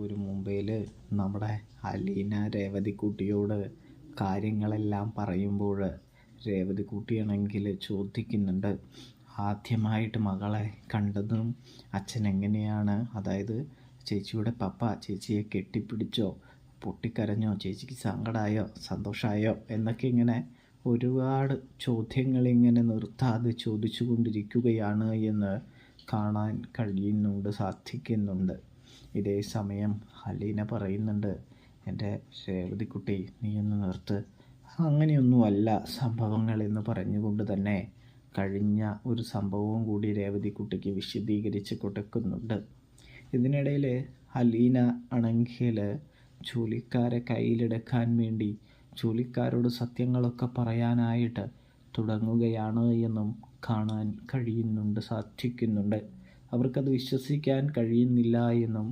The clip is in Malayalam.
ഒരു മുംബൈയിൽ നമ്മുടെ അലീന രേവതിക്കുട്ടിയോട് കാര്യങ്ങളെല്ലാം പറയുമ്പോൾ രേവതിക്കുട്ടിയാണെങ്കിൽ ചോദിക്കുന്നുണ്ട്, ആദ്യമായിട്ട് മകളെ കണ്ടതും അച്ഛൻ എങ്ങനെയാണ്, അതായത് ചേച്ചിയുടെ പപ്പ ചേച്ചിയെ കെട്ടിപ്പിടിച്ചോ, പൊട്ടിക്കരഞ്ഞോ, ചേച്ചിക്ക് സങ്കടമായോ സന്തോഷമായോ എന്നൊക്കെ ഇങ്ങനെ ഒരുപാട് ചോദ്യങ്ങളിങ്ങനെ നിർത്താതെ ചോദിച്ചു കൊണ്ടിരിക്കുകയാണ് എന്ന് കാണാൻ സാധിക്കുന്നുണ്ട്. ഇതേ സമയം അലീന പറയുന്നുണ്ട്, എൻ്റെ രേവതിക്കുട്ടി നീയൊന്ന് നിർത്ത്, അങ്ങനെയൊന്നുമല്ല സംഭവങ്ങൾ എന്ന് പറഞ്ഞുകൊണ്ട് തന്നെ കഴിഞ്ഞ ഒരു സംഭവവും കൂടി രേവതിക്കുട്ടിക്ക് വിശദീകരിച്ച് കൊടുക്കുന്നുണ്ട്. ഇതിനിടയിൽ അലീന ആണെങ്കിൽ ജോലിക്കാരെ കയ്യിലെടുക്കാൻ വേണ്ടി ജോലിക്കാരോട് സത്യങ്ങളൊക്കെ പറയാനായിട്ട് തുടങ്ങുകയാണ് എന്നും കാണാൻ സാധിക്കുന്നുണ്ട്. അവർക്കത് വിശ്വസിക്കാൻ കഴിയുന്നില്ല എന്നും